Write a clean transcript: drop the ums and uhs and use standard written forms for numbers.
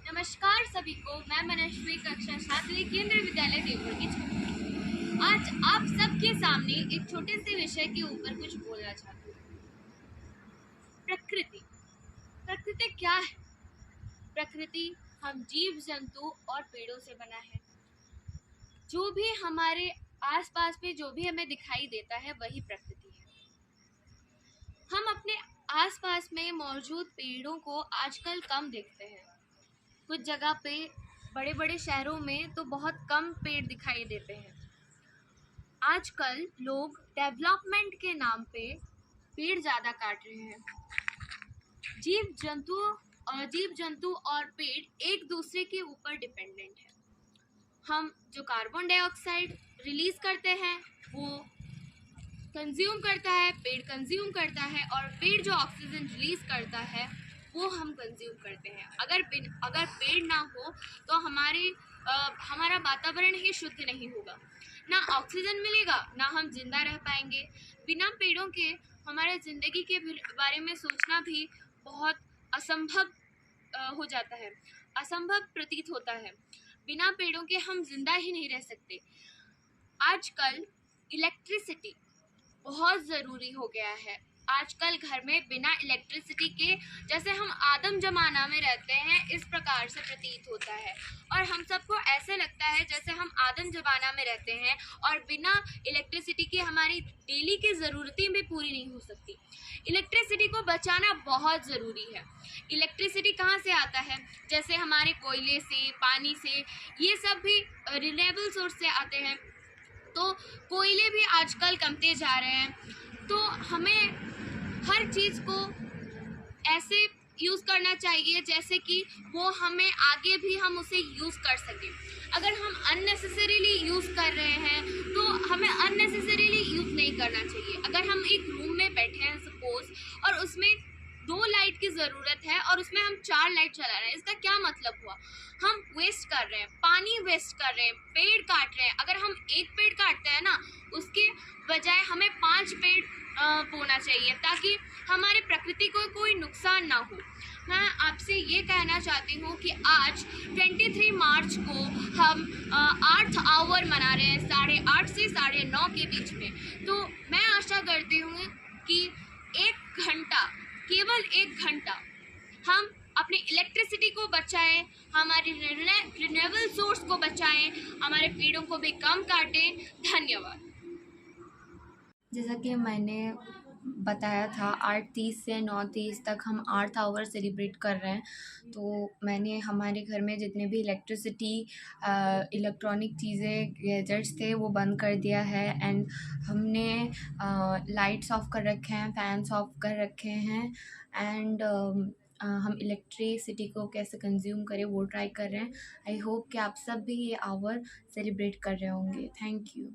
नमस्कार सभी को। मैं मनस्वी कक्षा छात्री केंद्रीय विद्यालय देवपुर की छात्रा। आज आप सबके सामने एक छोटे से विषय के ऊपर कुछ बोलना चाहती हूँ। प्रकृति। प्रकृति क्या है? प्रकृति हम जीव जंतु और पेड़ों से बना है। जो भी हमारे आसपास में जो भी हमें दिखाई देता है वही प्रकृति है। हम अपने आसपास में मौजूद पेड़ों को आजकल कम देखते हैं। कुछ जगह पे बड़े बड़े शहरों में तो बहुत कम पेड़ दिखाई देते हैं। आजकल लोग डेवलपमेंट के नाम पे पेड़ ज़्यादा काट रहे हैं। जीव जंतु और पेड़ एक दूसरे के ऊपर डिपेंडेंट है। हम जो कार्बन डाइऑक्साइड रिलीज करते हैं वो कंज्यूम करता है, पेड़ कंज्यूम करता है, और पेड़ जो ऑक्सीजन रिलीज करता है वो हम कंज्यूम करते हैं। अगर पेड़ ना हो तो हमारा वातावरण ही शुद्ध नहीं होगा, ना ऑक्सीजन मिलेगा, ना हम जिंदा रह पाएंगे। बिना पेड़ों के हमारे ज़िंदगी के बारे में सोचना भी बहुत असंभव हो जाता है, असंभव प्रतीत होता है। बिना पेड़ों के हम जिंदा ही नहीं रह सकते। आजकल इलेक्ट्रिसिटी बहुत ज़रूरी हो गया है। आजकल घर में बिना इलेक्ट्रिसिटी के जैसे हम आदम जमाना में रहते हैं, इस प्रकार से प्रतीत होता है, और हम सबको ऐसे लगता है जैसे हम आदम जमाना में रहते हैं और बिना इलेक्ट्रिसिटी के हमारी डेली की ज़रूरतें भी पूरी नहीं हो सकती। इलेक्ट्रिसिटी को बचाना बहुत ज़रूरी है। इलेक्ट्रिसिटी कहाँ से आता है? जैसे हमारे कोयले से, पानी से, ये सब भी रिन्यूएबल सोर्स से आते हैं। तो कोयले भी आजकल कमते जा रहे हैं। तो हमें हर चीज़ को ऐसे यूज़ करना चाहिए जैसे कि वो हमें आगे भी हम उसे यूज़ कर सकें। अगर हम अननेसेसरीली यूज़ कर रहे हैं तो हमें अननेसेसरीली यूज़ नहीं करना चाहिए। अगर हम एक रूम में बैठे हैं सपोज, और उसमें 2 लाइट की ज़रूरत है और उसमें हम 4 लाइट चला रहे हैं, इसका क्या मतलब हुआ? हम वेस्ट कर रहे हैं, पानी वेस्ट कर रहे हैं, पेड़ काट रहे हैं। अगर हम एक पेड़ काटते हैं ना, उसके बजाय हमें 5 पेड़ बोना चाहिए ताकि हमारे प्रकृति को कोई नुकसान ना हो। मैं आपसे ये कहना चाहती हूँ कि आज 23 मार्च को हम अर्थ आवर मना रहे हैं 8:30 से 9:30 के बीच में। तो मैं आशा करती हूँ कि 1 घंटा, केवल 1 घंटा हम अपनी इलेक्ट्रिसिटी को बचाएं, हमारे रिन्यूएबल सोर्स को बचाएं, हमारे पेड़ों को भी कम काटें। धन्यवाद। जैसा कि मैंने बताया था 8:30 से 9:30 तक हम अर्थ आवर सेलिब्रेट कर रहे हैं। तो मैंने हमारे घर में जितने भी इलेक्ट्रॉनिक चीज़ें, गैजेट्स थे वो बंद कर दिया है। एंड हमने लाइट्स ऑफ कर रखे हैं, फैंस ऑफ कर रखे हैं। एंड हम इलेक्ट्रिसिटी को कैसे कंज्यूम करें वो ट्राई कर रहे हैं। आई होप कि आप सब भी ये आवर सेलिब्रेट कर रहे होंगे। Thank you.